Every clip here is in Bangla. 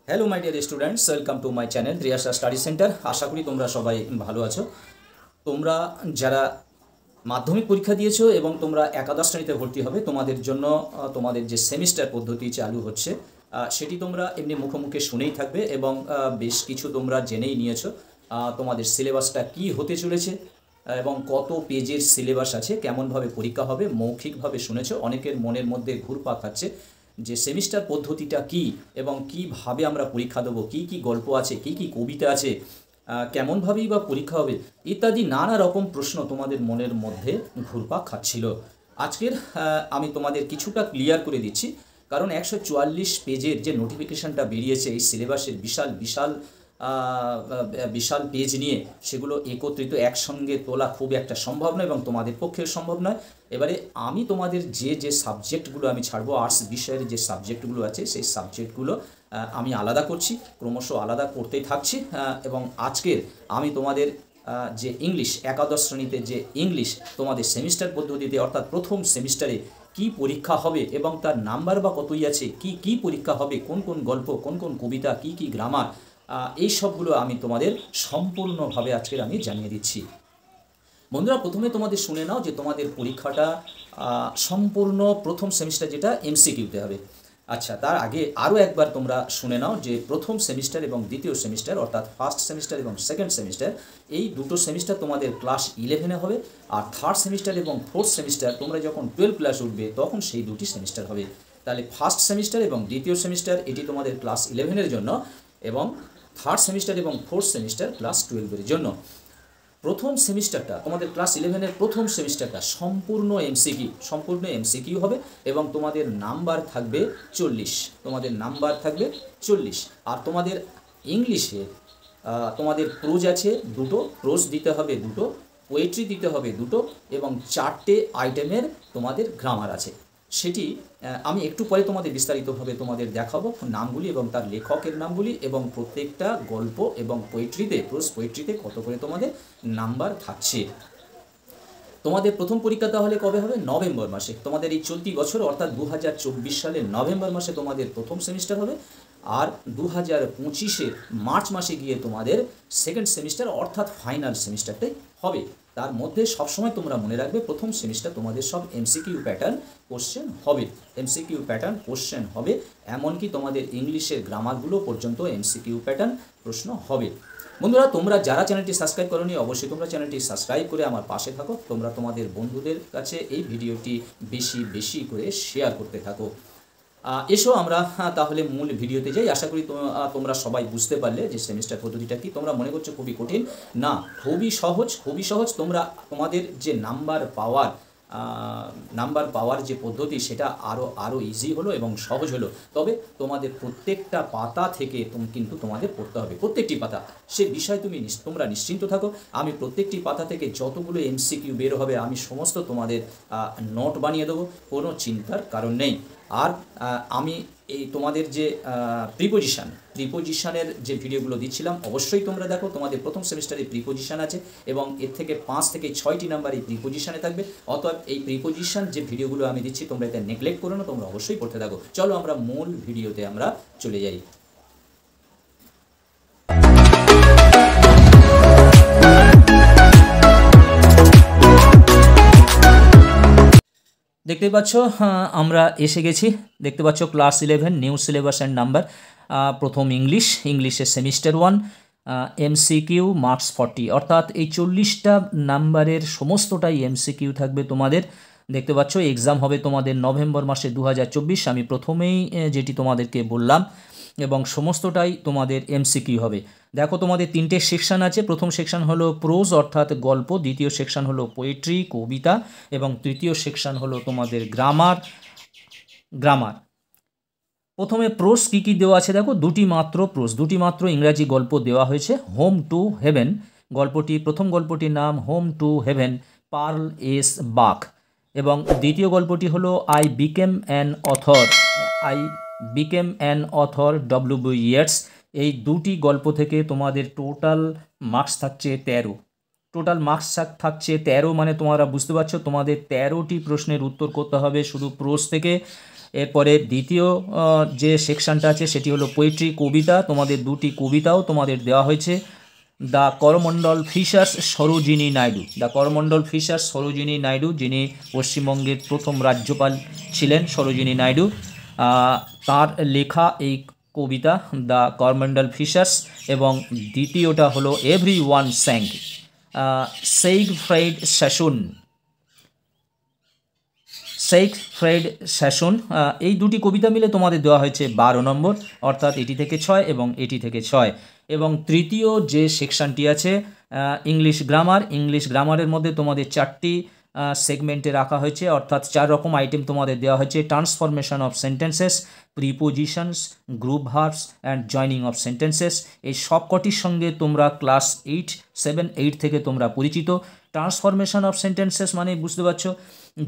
Hello my dear students, welcome to my channel Triyasha study centre. আশা করি তোমরা সবাই ভালো আছো। তোমরা যারা মাধ্যমিক পরীক্ষা দিয়েছো এবং তোমরা একাদশ শ্রেণীতে ভর্তি হবে, তোমাদের জন্য তোমাদের যে সেমিস্টার পদ্ধতি চালু হচ্ছে সেটি তোমরা এমনি মুখোমুখি শুনেই থাকবে এবং বেশ কিছু তোমরা জেনেই নিয়েছো। তোমাদের সিলেবাসটা কি হতে চলেছে এবং কত পেজের সিলেবাস আছে, কেমনভাবে পরীক্ষা হবে মৌখিকভাবে শুনেছো। অনেকের মনের মধ্যে ঘুরপাক খাচ্ছে যে সেমিস্টার পদ্ধতিটা কি এবং কিভাবে আমরা পরীক্ষা দেবো, কি কি গল্প আছে, কি কি কবিতা আছে, কেমনভাবেই বা পরীক্ষা হবে ইত্যাদি নানা রকম প্রশ্ন তোমাদের মনের মধ্যে ঘুরপাক খাচ্ছিল। আজকের আমি তোমাদের কিছুটা ক্লিয়ার করে দিচ্ছি, কারণ 144 পেজের যে নোটিফিকেশানটা বেরিয়েছে এই সিলেবাসের বিশাল বিশাল বিশাল পেজ নিয়ে, সেগুলো একত্রিত একসঙ্গে তোলা খুব একটা সম্ভব নয় এবং তোমাদের পক্ষেও সম্ভব নয়। এবারে আমি তোমাদের যে যে সাবজেক্টগুলো আমি ছাড়বো, আর্টস বিষয়ের যে সাবজেক্টগুলো আছে সেই সাবজেক্টগুলো আমি আলাদা করছি, ক্রমশ আলাদা করতেই থাকছি। এবং আজকের আমি তোমাদের যে ইংলিশ একাদশ শ্রেণীতে যে ইংলিশ তোমাদের সেমিস্টার পদ্ধতিতে অর্থাৎ প্রথম সেমিস্টারে কি পরীক্ষা হবে এবং তার নাম্বার বা কতই আছে, কি কি পরীক্ষা হবে, কোন কোন গল্প, কোন কোন কবিতা, কি কি গ্রামার, এই সবগুলো আমি তোমাদের সম্পূর্ণভাবে আজকের আমি জানিয়ে দিচ্ছি। বন্ধুরা, প্রথমে তোমাদের শুনে নাও যে তোমাদের পরীক্ষাটা সম্পূর্ণ প্রথম সেমিস্টার যেটা এমসিকিউতে হবে। আচ্ছা, তার আগে আরও একবার তোমরা শুনে নাও যে প্রথম সেমিস্টার এবং দ্বিতীয় সেমিস্টার অর্থাৎ ফার্স্ট সেমিস্টার এবং সেকেন্ড সেমিস্টার, এই দুটো সেমিস্টার তোমাদের ক্লাস 11-এ হবে। আর থার্ড সেমিস্টার এবং ফোর্থ সেমিস্টার তোমরা যখন 12 ক্লাস উঠবে তখন সেই দুটি সেমিস্টার হবে। তাহলে ফার্স্ট সেমিস্টার এবং দ্বিতীয় সেমিস্টার এটি তোমাদের ক্লাস 11-এর জন্য এবং থার্ড সেমিস্টার এবং ফোর্থ সেমিস্টার ক্লাস 12-এর জন্য। প্রথম সেমিস্টারটা তোমাদের ক্লাস 11-এর প্রথম সেমিস্টারটা সম্পূর্ণ এমসিকিউ হবে এবং তোমাদের নাম্বার থাকবে 40। তোমাদের নাম্বার থাকবে 40। আর তোমাদের ইংলিশে তোমাদের প্রোজ আছে দুটো, প্রোজ দিতে হবে দুটো, পোয়েট্রি দিতে হবে দুটো এবং 4টে আইটেমের তোমাদের গ্রামার আছে। সেটি আমি একটু পরে তোমাদের বিস্তারিতভাবে তোমাদের দেখাবো নামগুলি এবং তার লেখকের নামগুলি এবং প্রত্যেকটা গল্প এবং পোয়েট্রিতে, প্রোজ পোয়েট্রিতে কত করে তোমাদের নাম্বার থাকছে। তোমাদের প্রথম পরীক্ষা তাহলে কবে হবে? নভেম্বর মাসে। তোমাদের এই চলতি বছর অর্থাৎ 2024 সালের নভেম্বর মাসে তোমাদের প্রথম সেমিস্টার হবে। আর 2025-এর মার্চ মাসে গিয়ে তোমাদের সেকেন্ড সেমিস্টার অর্থাৎ ফাইনাল সেমিস্টারটাই হবে। তার মধ্যে সবসময় তোমরা মনে রাখবে প্রথম সেমিস্টার তোমাদের সব এমসিকিউ প্যাটার্ন কোশ্চেন হবে, এমসিকিউ প্যাটার্ন কোশ্চেন হবে, এমনকি তোমাদের ইংলিশের গ্রামারগুলো পর্যন্ত এমসিকিউ প্যাটার্ন প্রশ্ন হবে। বন্ধুরা, তোমরা যারা চ্যানেলটি সাবস্ক্রাইব করোনি অবশ্যই তোমরা চ্যানেলটি সাবস্ক্রাইব করে আমার পাশে থাকো। তোমরা তোমাদের বন্ধুদের কাছে এই ভিডিওটি বেশি বেশি করে শেয়ার করতে থাকো। এসো আমরা তাহলে মূল ভিডিওতে যাই। আশা করি তোমরা সবাই বুঝতে পারলে যে সেমিস্টার পদ্ধতিটা কি। তোমরা মনে করছো খুবই কঠিন, না, খুবই সহজ, খুবই সহজ। তোমাদের যে নাম্বার পাওয়ার যে পদ্ধতি সেটা আরও ইজি হলো এবং সহজ হলো। তবে তোমাদের প্রত্যেকটা পাতা থেকে কিন্তু তোমাদের পড়তে হবে, প্রত্যেকটি পাতা। সে বিষয়ে তোমরা নিশ্চিন্ত থাকো। আমি প্রত্যেকটি পাতা থেকে যতগুলো এমসিকিউ বের হবে আমি সমস্ত তোমাদের নোট বানিয়ে দেবো, কোনো চিন্তার কারণ নেই। আর আমি এই তোমাদের যে প্রিপোজিশনের যে ভিডিওগুলো দিচ্ছিলাম অবশ্যই তোমরা দেখো। তোমাদের প্রথম সেমিস্টারে প্রিপোজিশন আছে এবং এর থেকে 5 থেকে 6টি নাম্বার এই প্রিপোজিশনে থাকবে। অতএব এই প্রিপোজিশন যে ভিডিওগুলো আমি দিচ্ছি তোমরা এটা নেগলেক্ট করো না, তোমরা অবশ্যই পড়তে থাকো। চলো আমরা মূল ভিডিওতে আমরা চলে যাই। দেখতে পাচ্ছ আমরা এসে গেছি। দেখতে পাচ্ছ class 11 new syllabus and number. প্রথম ইংলিশের সেমিস্টার 1, এমসিকিউ মার্কস 40, অর্থাৎ এই 40টা নাম্বারের সমস্তটাই এমসিকিউ থাকবে তোমাদের। দেখতে পাচ্ছ এক্সাম হবে তোমাদের নভেম্বর মাসে 2024। আমি প্রথমেই যেটি তোমাদেরকে বললাম এবং সমস্তটাই তোমাদের এমসিকিউ হবে। দেখো তোমাদের 3টে সেকশন আছে। প্রথম সেকশন হলো প্রোজ অর্থাৎ গল্প, দ্বিতীয় সেকশন হলো পোয়েট্রি কবিতা এবং তৃতীয় সেকশন হলো তোমাদের গ্রামার। প্রথমে প্রোজ কী কী দেওয়া আছে দেখো, দুটি মাত্র ইংরাজি গল্প দেওয়া হয়েছে। হোম টু হেভেন প্রথম গল্পটির নাম home to heaven, Pearl S Buck, এবং দ্বিতীয় গল্পটি হলো I became an author W Yeats. এই দুটি গল্প থেকে তোমাদের টোটাল মার্কস থাকছে 13। মানে তোমরা বুঝতে পারছো তোমাদের 13টি প্রশ্নের উত্তর করতে হবে শুধু প্রোজ থেকে। এরপরে দ্বিতীয় যে সেকশনটা আছে সেটি হলো পোয়েট্রি, কবিতা। তোমাদের দুটি কবিতাও তোমাদের দেওয়া হয়েছে। The Coromandel fishers Sarojini Naidu, the Coromandel fishers Sarojini Naidu, যিনি পশ্চিমবঙ্গের প্রথম রাজ্যপাল ছিলেন সরোজিনী নাইডু, তার লেখা এই কবিতা দ্য করমণ্ডল ফিশার্স। এবং দ্বিতীয়টা হলো এভরি ওয়ান স্যাং, সেইগফ্রেড স্যাসন, সেইগফ্রেড স্যাসন। এই দুটি কবিতা মিলে তোমাদের দেওয়া হয়েছে 12 নম্বর, অর্থাৎ এটি থেকে 6 এবং এটি থেকে 6। এবং তৃতীয় যে সেকশনটি আছে ইংলিশ গ্রামার, ইংলিশ গ্রামারের মধ্যে তোমাদের 4টি সেগমেন্টে রাখা হয়েছে, অর্থাৎ 4 রকম আইটেম তোমাদের দেওয়া হয়েছে। Transformation of sentences, prepositions, group verbs and joining of sentences. এই সবকটির সঙ্গে তোমরা ক্লাস 8, 7, 8 থেকে তোমরা পরিচিত। ট্রান্সফরমেশন অফ সেন্টেন্সেস মানে বুঝতে পারছো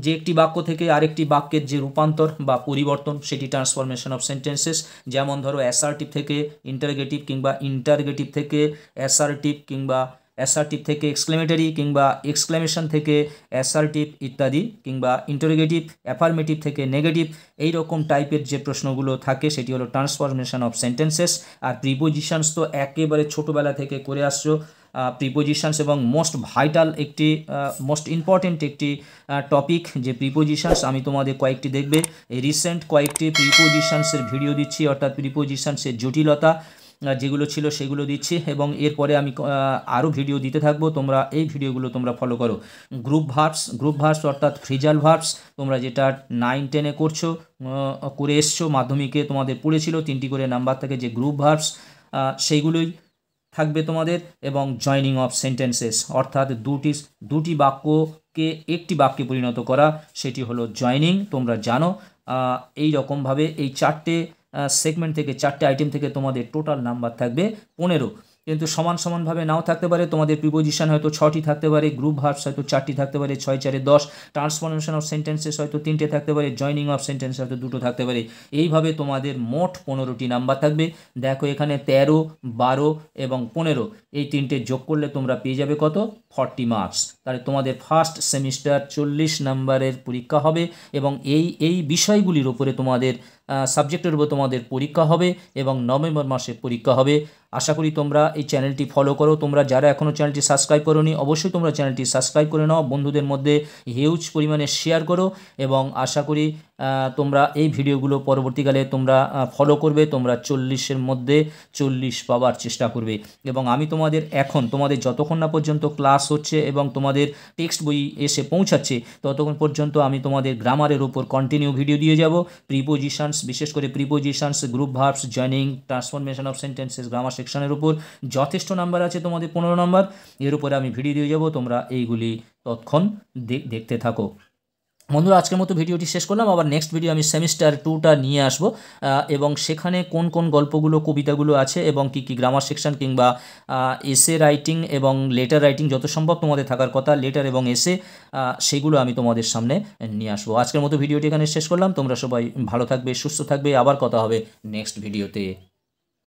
যে একটি বাক্য থেকে আরেকটি বাক্যের যে রূপান্তর বা পরিবর্তন, সেটি ট্রান্সফরমেশন অফ সেন্টেন্সেস। যেমন ধরো অ্যাসার্টিভ থেকে ইন্টারগেটিভ, কিংবা ইন্টারগেটিভ থেকে অ্যাসার্টিভ, কিংবা অ্যাসার্টিভ থেকে এক্সক্লেমেটরি, কিংবা এক্সক্লেমেশন থেকে অ্যাসার্টিভ ইত্যাদি, কিংবা ইন্টারোগেটিভ, অ্যাফার্মেটিভ থেকে নেগেটিভ। এই রকম টাইপের যে প্রশ্নগুলো থাকে সেটি হলো ট্রান্সফরমেশন অফ সেন্টেন্সেস। আর প্রিপোজিশনস তো একেবারে ছোটোবেলা থেকে করে আসছো। প্রিপোজিশনস এবং মোস্ট ভাইটাল একটি, মোস্ট ইম্পর্টেন্ট একটি টপিক যে প্রিপোজিশনস। আমি তোমাদের কয়েকটি দেখবে এই রিসেন্ট কয়েকটি প্রিপোজিশনসের ভিডিও দিচ্ছি, অর্থাৎ প্রিপোজিশনসের জটিলতা যেগুলো ছিল সেগুলো দিচ্ছি, এবং এরপরে আমি আরও ভিডিও দিতে থাকবো। তোমরা এই ভিডিওগুলো তোমরা ফলো করো। গ্রুপ ভার্বস, গ্রুপ ভার্বস অর্থাৎ ফ্রেজাল ভার্বস, তোমরা যেটা 9, 10-এ করছো, করে এসছো, মাধ্যমিকে তোমাদের পড়েছিল 3টি করে নাম্বার থাকে যে গ্রুপ ভার্বস, সেইগুলোই থাকবে তোমাদের। এবং জয়নিং অফ সেন্টেন্সেস অর্থাৎ দুটি বাক্যকে একটি বাক্যে পরিণত করা, সেটি হলো জয়নিং। তোমরা জানো এই রকমভাবে এই 4টে সেগমেন্ট থেকে, 4টে আইটেম থেকে তোমাদের টোটাল নাম্বার থাকবে 15। কিন্তু সমানভাবে নাও থাকতে পারে। তোমাদের প্রিপোজিশন হয়তো 6টি থাকতে পারে, গ্রুপ ভার্বস হয়তো 4টি থাকতে পারে, 6 4 10, ট্রান্সফরমেশন অফ সেন্টেন্সেস হয়তো 3টে থাকতে পারে, জয়নিং অফ সেন্টেন্স হয়তো 2টো থাকতে পারে। এইভাবে তোমাদের মোট 15টি নাম্বার থাকবে। দেখো এখানে 13, 12 এবং 15 এই 3টে যোগ করলে তোমরা পেয়ে যাবে কত? 40 মার্কস। তাহলে তোমাদের ফার্স্ট সেমিস্টার 40 নাম্বারের পরীক্ষা হবে, এবং এই বিষয়গুলির উপরে তোমাদের সাবজেক্টের উপর তোমাদের পরীক্ষা হবে, এবং নভেম্বর মাসে পরীক্ষা হবে। আশা করি তোমরা এই চ্যানেলটি ফলো করো। তোমরা যারা এখনও চ্যানেলটি সাবস্ক্রাইব করোনি, অবশ্যই তোমরা চ্যানেলটি সাবস্ক্রাইব করে নাও, বন্ধুদের মধ্যে হিউজ পরিমাণে শেয়ার করো, এবং আশা করি তোমরা এই ভিডিওগুলো পরবর্তীকালে তোমরা ফলো করবে। তোমরা 40-এর মধ্যে 40 পাওয়ার চেষ্টা করবে। এবং আমি তোমাদের যতক্ষণ না পর্যন্ত ক্লাস হচ্ছে এবং তোমাদের টেক্সট বই এসে পৌঁছাচ্ছে, ততক্ষণ পর্যন্ত আমি তোমাদের গ্রামারের উপর কন্টিনিউ ভিডিও দিয়ে যাব। প্রিপোজিশনস, বিশেষ করে prepositions, group verbs, joining, transformation of sentences, grammar সেকশনের উপর যথেষ্ট নাম্বার আছে তোমাদের 15 নাম্বার, এর উপরে আমি ভিডিও দিয়ে যাব। তোমরা এইগুলি তৎক্ষণ দেখতে থাকো। বন্ধুরা, আজকের মতো ভিডিওটি শেষ করলাম। আবার নেক্সট ভিডিও আমি সেমিস্টার 2টা নিয়ে আসবো, এবং সেখানে কোন কোন গল্পগুলো, কবিতাগুলো আছে, এবং কি কি গ্রামার সেকশন কিংবা এসে রাইটিং এবং লেটার রাইটিং যত সম্ভব তোমাদের থাকার কথা, লেটার এবং এসে, সেগুলো আমি তোমাদের সামনে নিয়ে আসবো। আজকের মতো ভিডিওটি এখানে শেষ করলাম। তোমরা সবাই ভালো থাকবে, সুস্থ থাকবে। আবার কথা হবে নেক্সট ভিডিওতে।